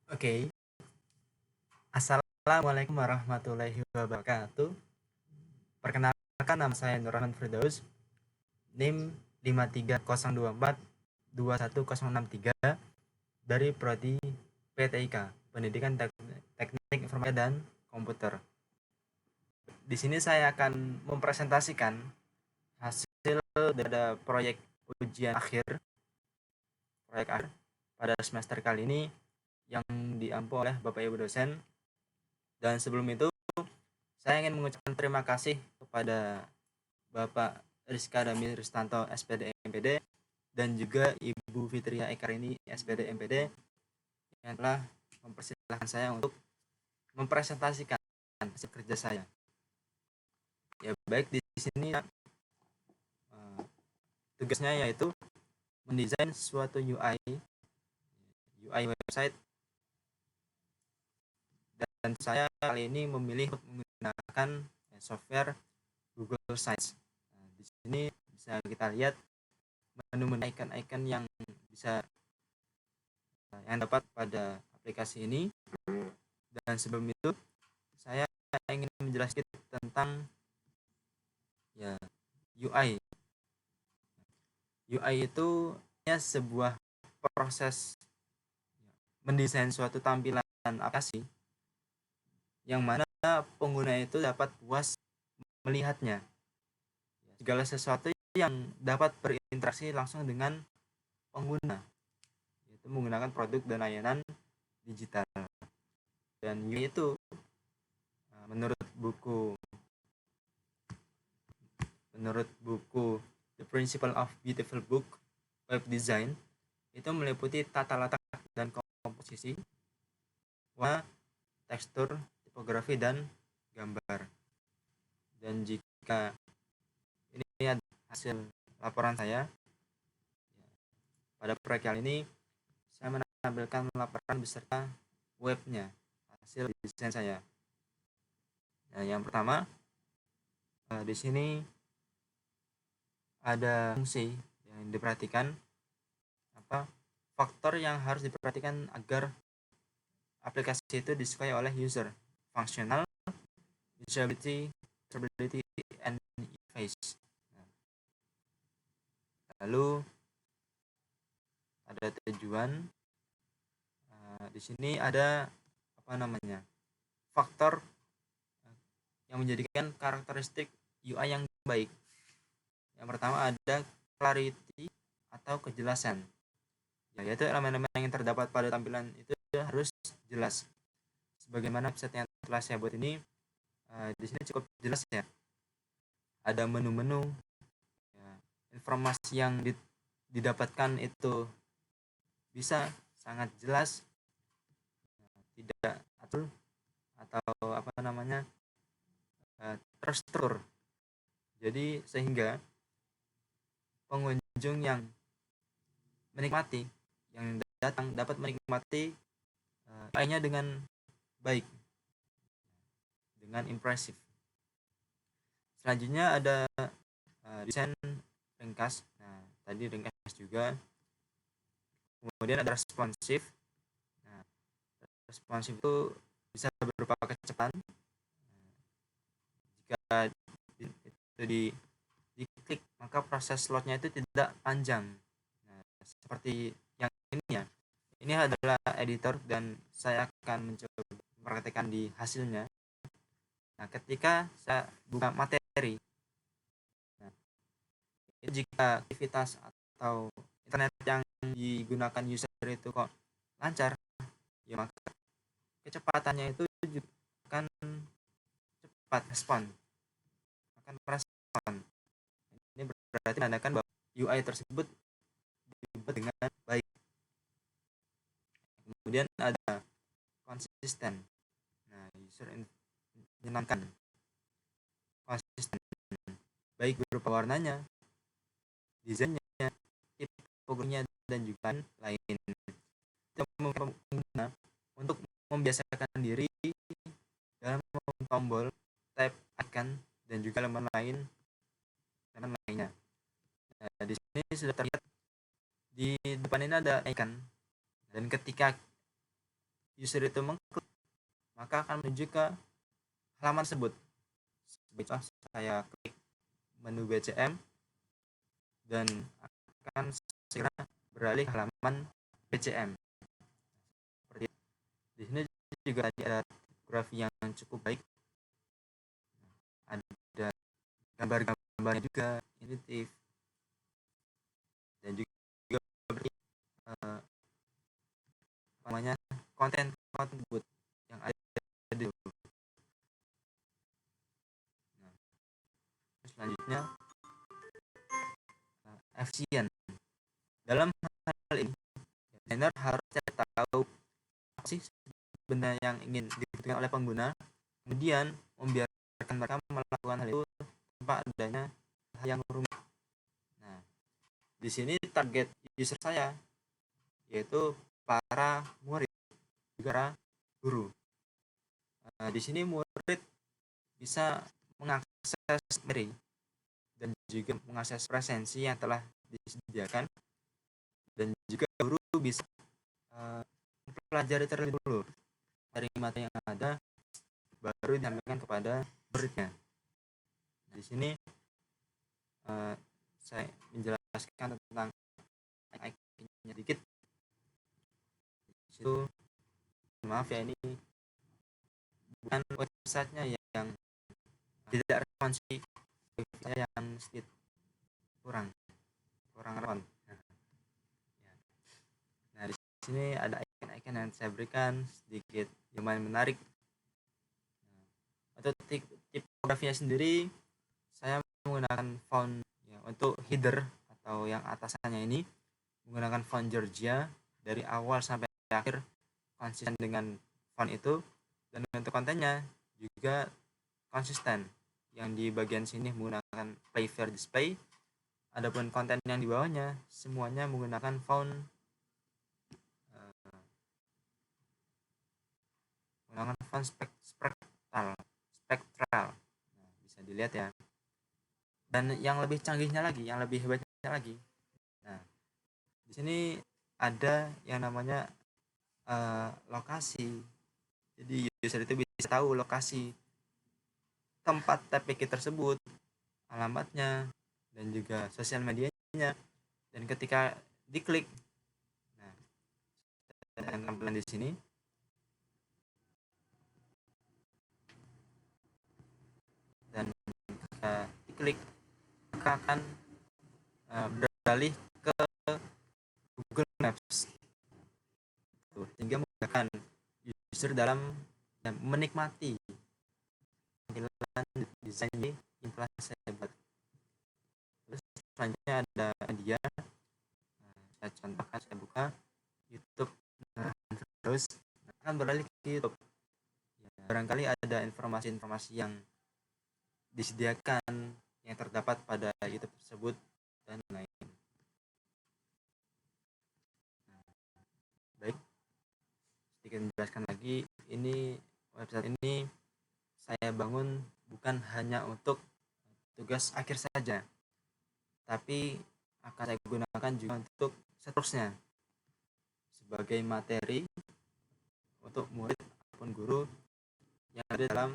Oke, Assalamualaikum warahmatullahi wabarakatuh. Perkenalkan nama saya Nurrahman Firdaus, NIM 53024 21063 dari Prodi PTIK, Pendidikan Teknik Informatika dan Komputer. Di sini saya akan mempresentasikan hasil dari ujian akhir, proyek akhir pada semester kali ini yang diampu oleh Bapak Ibu dosen. Dan sebelum itu, saya ingin mengucapkan terima kasih kepada Bapak Rizka Dami Ristanto SPD MPD dan juga Ibu Fitria Ekarini SPD MPD yang telah mempersilahkan saya untuk mempresentasikan hasil kerja saya. Ya baik, di sini tugasnya yaitu mendesain suatu UI website, dan saya kali ini memilih untuk menggunakan software Google Sites. Di sini bisa kita lihat menu-menu icon-icon yang bisa yang dapat pada aplikasi ini. Dan sebelum itu saya ingin menjelaskan tentang UI. UI itu sebuah proses mendesain suatu tampilan aplikasi yang mana pengguna itu dapat puas melihatnya. Segala sesuatu yang dapat berinteraksi langsung dengan pengguna, yaitu menggunakan produk dan layanan digital. Dan UI itu menurut buku The Principle of Beautiful Book Web Design itu meliputi tata letak dan komposisi, warna, tekstur, tipografi, dan gambar. Dan jika ini adalah hasil laporan saya pada proyek kali ini, saya menampilkan laporan beserta webnya, hasil desain saya. Nah, yang pertama, di sini ada fungsi yang diperhatikan, faktor yang harus diperhatikan agar aplikasi itu disukai oleh user: functional, usability, and interface. Lalu ada tujuan. Di sini ada faktor yang menjadikan karakteristik UI yang baik. Yang pertama ada clarity atau kejelasan, yaitu elemen-elemen yang terdapat pada tampilan itu harus jelas. Sebagaimana website yang telah saya buat ini, di sini cukup jelas ya. Ada menu-menu, informasi yang didapatkan itu bisa sangat jelas, tidak atur atau terstruktur. Jadi sehingga pengunjung yang datang dapat menikmati UI-nya dengan baik, dengan impresif. Selanjutnya ada desain ringkas. Nah, tadi ringkas juga. Kemudian ada responsif. Nah, responsif itu bisa berupa kecepatan. Jika itu diklik, maka proses loadnya itu tidak panjang. Nah, seperti yang ini ya. Ini adalah editor dan saya akan mencoba mempraktekkan di hasilnya. Nah, ketika saya buka materi, jika aktivitas atau internet yang digunakan user itu kok lancar, ya maka kecepatannya itu juga akan cepat akan merespon. Ini berarti menandakan bahwa UI tersebut dibuat dengan baik. Kemudian ada konsisten. Nah, user menyenangkan, konsisten, baik berupa warnanya, desainnya, tipografinya, dan juga lain. Kita pengguna untuk membiasakan diri dalam tombol, tab, icon, dan juga elemen lainnya. Nah, di sini sudah terlihat di depan ini ada icon, dan ketika user itu mengklik, maka akan menuju ke halaman tersebut. Sebagai saya klik menu BCM dan akan segera beralih ke halaman BCM. Seperti di sini juga ada tipografi yang cukup baik, ada gambar-gambarnya juga intuitif, dan juga namanya konten tersebut yang ada di. Nah, selanjutnya efisien. Dalam hal ini desainer harus tahu apa sih sebenarnya yang ingin dibutuhkan oleh pengguna, kemudian membiarkan mereka melakukan hal itu tanpa adanya hal yang rumit. Nah, di sini target user saya yaitu para murid, juga para guru. Di sini murid bisa mengakses materi dan juga mengakses presensi yang telah disediakan, dan juga guru bisa mempelajari terlebih dulu dari materi yang ada, baru disampaikan kepada muridnya. Di sini saya menjelaskan tentang icon-nya sedikit. Itu maaf ya, ini bukan websitenya yang tidak responsif, yang sedikit kurang respon. Nah, di sini ada icon-icon yang saya berikan sedikit lumayan menarik. Untuk tipografinya sendiri saya menggunakan font ya, untuk header atau yang atasannya ini menggunakan font Georgia dari awal sampai akhir konsisten dengan font itu, dan untuk kontennya juga konsisten, yang di bagian sini menggunakan Play Fair Display, adapun konten yang di bawahnya semuanya menggunakan font spektral. Nah, bisa dilihat ya. Dan yang lebih canggihnya lagi, yang lebih hebatnya lagi, nah di sini ada yang namanya lokasi. Jadi user itu bisa tahu lokasi tempat TPK tersebut, alamatnya, dan juga sosial medianya. Dan ketika diklik, nah, dan tampilan di sini, dan ketika diklik maka akan beralih ke Google Maps, sehingga memudahkan user dalam menikmati tampilan desain yang telah saya buat. Terus selanjutnya ada media, saya contohkan, saya buka YouTube, terus akan beralih ke YouTube. Barangkali ada informasi-informasi yang disediakan yang terdapat pada YouTube tersebut dan lain. Baik, sedikit menjelaskan lagi, ini website ini saya bangun bukan hanya untuk tugas akhir saja, tapi akan saya gunakan juga untuk seterusnya sebagai materi untuk murid ataupun guru yang ada dalam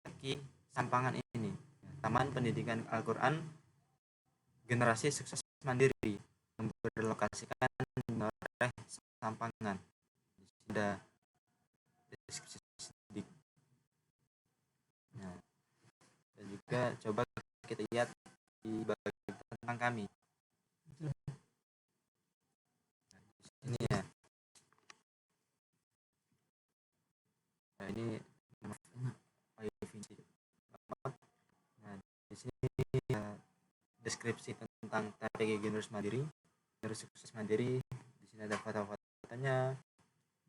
TKI Sampangan ini, Taman Pendidikan Al-Quran Generasi Sukses Mandiri, yang berlokasikan di Noreh Sampangan. Ada deskripsi sedikit. Nah, dan juga coba kita lihat di bagian tentang kami. Ini ya. Nah, ini nah, di sini deskripsi tentang TPG Generasi Mandiri, Generasi Sukses Mandiri. Di sini ada foto-fotonya,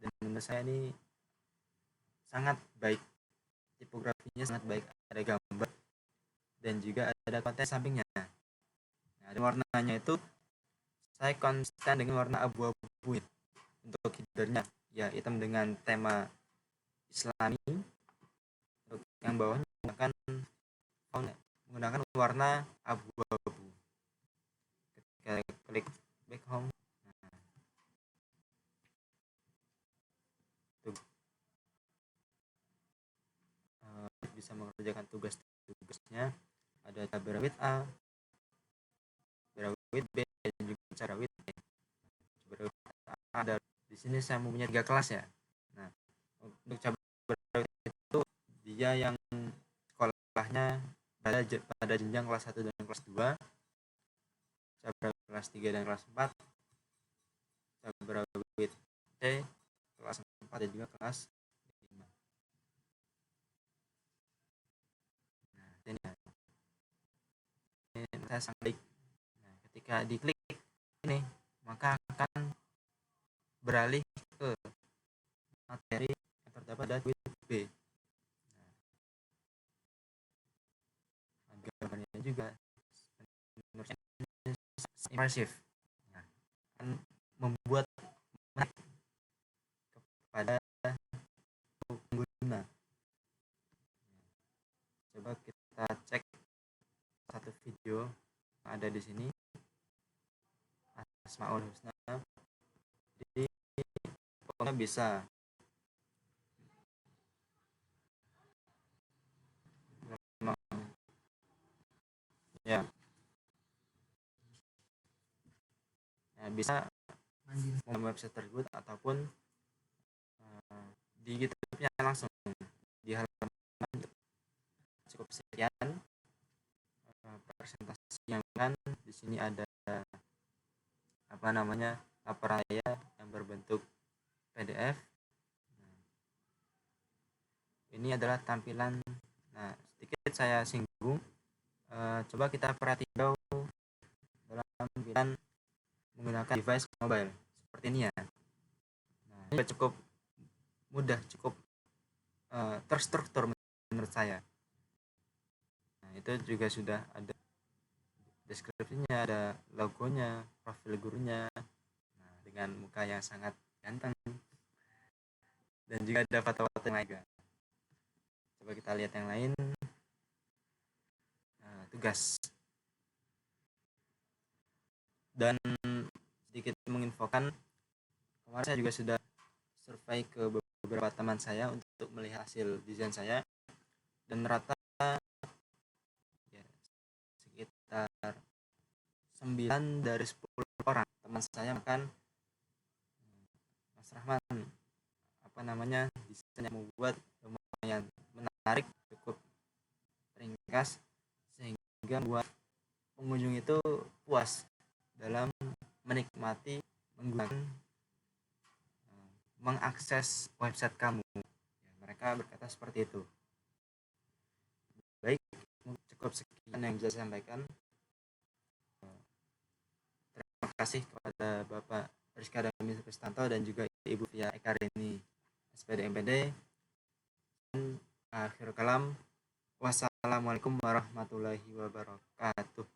dan menurut saya ini sangat baik, tipografinya sangat baik, ada gambar dan juga ada konten sampingnya. Nah, ada warnanya itu saya konsisten dengan warna abu-abu untuk headernya, ya hitam dengan tema Islami. Untuk yang bawahnya menggunakan warna abu-abu. Ketika klik back home, nah, bisa mengerjakan tugas-tugasnya. Ada cara with A, cara with B, dan juga cara with C. Cara with A ada di sini saya mempunyai 3 kelas ya. Nah, untuk cara itu dia yang sekolahnya pada jenjang kelas 1 dan kelas 2, cara kelas 3 dan kelas 4, cara with C kelas 4 dan juga kelas 5. Nah, ini saya sangat baik. Nah, ketika diklik ini maka akan beralih ke materi yang terdapat pada with B. Nah, gambarnya juga impresif. Nah, akan membuat menarik kepada pengguna. Coba kita cek satu video yang ada di sini, Asmaul Husna. Jadi pokoknya bisa ya, bisa membuat website tersebut ataupun di YouTube-nya langsung di halaman. Cukup sekian presentasi yang kan. Di sini ada laporan saya yang berbentuk PDF. Ini adalah tampilan. Nah, sedikit saya singgung. Coba kita perhatikan dalam tampilan menggunakan device mobile seperti ini ya. Nah, ini cukup mudah, cukup terstruktur menurut saya. Nah, itu juga sudah ada deskripsinya, ada logonya, profil gurunya, nah, dengan muka yang sangat ganteng, dan juga ada foto-foto yang lain. Coba kita lihat yang lain. Tugas. Dan sedikit menginfokan, kemarin saya juga sudah survei ke beberapa teman saya untuk melihat hasil desain saya, dan rata ya, sekitar 9 dari 10 orang teman saya makan Mas Rahman desain yang membuat lumayan menarik, cukup ringkas, sehingga membuat pengunjung itu puas dalam menikmati menggunakan mengakses website kamu. Ya, mereka berkata seperti itu. Baik, cukup sekian yang bisa saya sampaikan. Terima kasih kepada Bapak Rizka Dami Kristanto dan juga Ibu Fia Ekarini SPD MPD. Akhir kalam, wassalamualaikum warahmatullahi wabarakatuh.